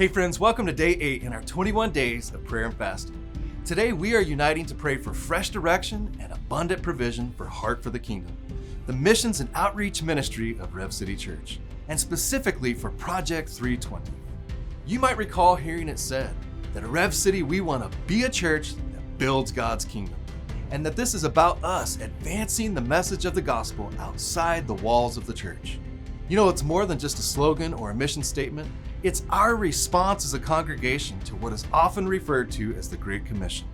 Hey friends, welcome to day 8 in our 21 days of prayer and fasting. Today we are uniting to pray for fresh direction and abundant provision for Heart for the Kingdom, the missions and outreach ministry of Rev City Church, and specifically for Project 320. You might recall hearing it said that at Rev City we want to be a church that builds God's kingdom, and that this is about us advancing the message of the gospel outside the walls of the church. You know, it's more than just a slogan or a mission statement. It's our response as a congregation to what is often referred to as the Great Commission,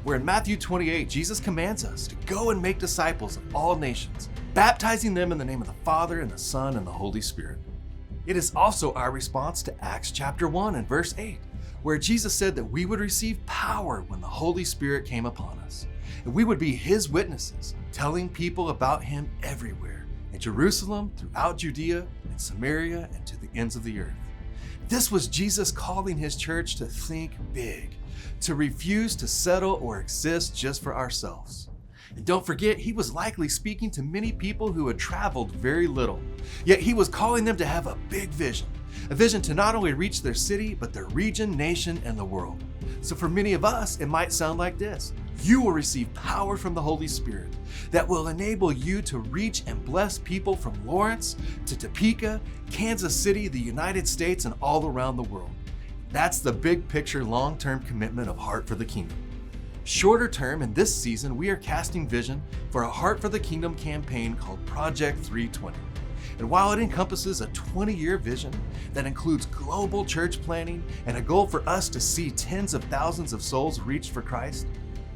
where in Matthew 28, Jesus commands us to go and make disciples of all nations, baptizing them in the name of the Father and the Son and the Holy Spirit. It is also our response to Acts chapter 1 and verse 8, where Jesus said that we would receive power when the Holy Spirit came upon us, and we would be His witnesses, telling people about Him everywhere, in Jerusalem, throughout Judea, and Samaria, and to the ends of the earth. This was Jesus calling His church to think big, to refuse to settle or exist just for ourselves. And don't forget, He was likely speaking to many people who had traveled very little, yet He was calling them to have a big vision, a vision to not only reach their city, but their region, nation, and the world. So for many of us, it might sound like this. You will receive power from the Holy Spirit that will enable you to reach and bless people from Lawrence to Topeka, Kansas City, the United States, and all around the world. That's the big picture, long-term commitment of Heart for the Kingdom. Shorter term, in this season, we are casting vision for a Heart for the Kingdom campaign called Project 320. And while it encompasses a 20-year vision that includes global church planning and a goal for us to see tens of thousands of souls reached for Christ,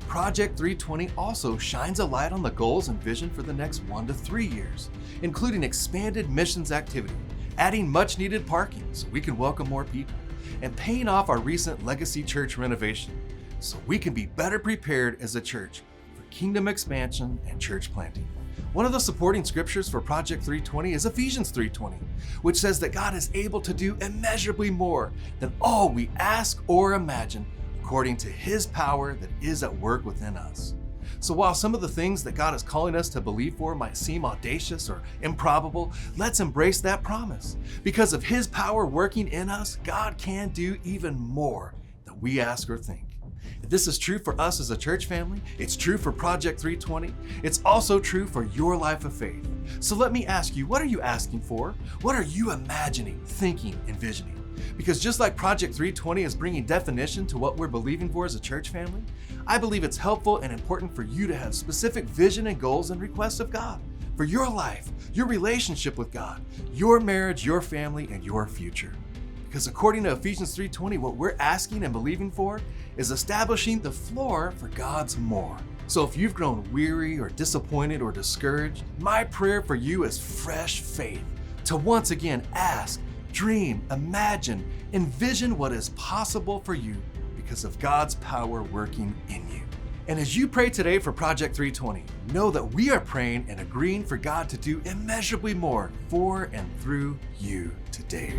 Project 320 also shines a light on the goals and vision for the next 1 to 3 years, including expanded missions activity, adding much-needed parking so we can welcome more people, and paying off our recent legacy church renovation so we can be better prepared as a church for kingdom expansion and church planting. One of the supporting scriptures for Project 320 is Ephesians 3:20, which says that God is able to do immeasurably more than all we ask or imagine, according to His power that is at work within us. So while some of the things that God is calling us to believe for might seem audacious or improbable, let's embrace that promise. Because of His power working in us, God can do even more than we ask or think. If this is true for us as a church family, it's true for Project 320, it's also true for your life of faith. So let me ask you, what are you asking for? What are you imagining, thinking, envisioning? Because just like Project 320 is bringing definition to what we're believing for as a church family, I believe it's helpful and important for you to have specific vision and goals and requests of God for your life, your relationship with God, your marriage, your family, and your future. Because according to Ephesians 3:20, what we're asking and believing for is establishing the floor for God's more. So if you've grown weary or disappointed or discouraged, my prayer for you is fresh faith to once again ask, dream, imagine, envision what is possible for you because of God's power working in you. And as you pray today for Project 320, know that we are praying and agreeing for God to do immeasurably more for and through you today.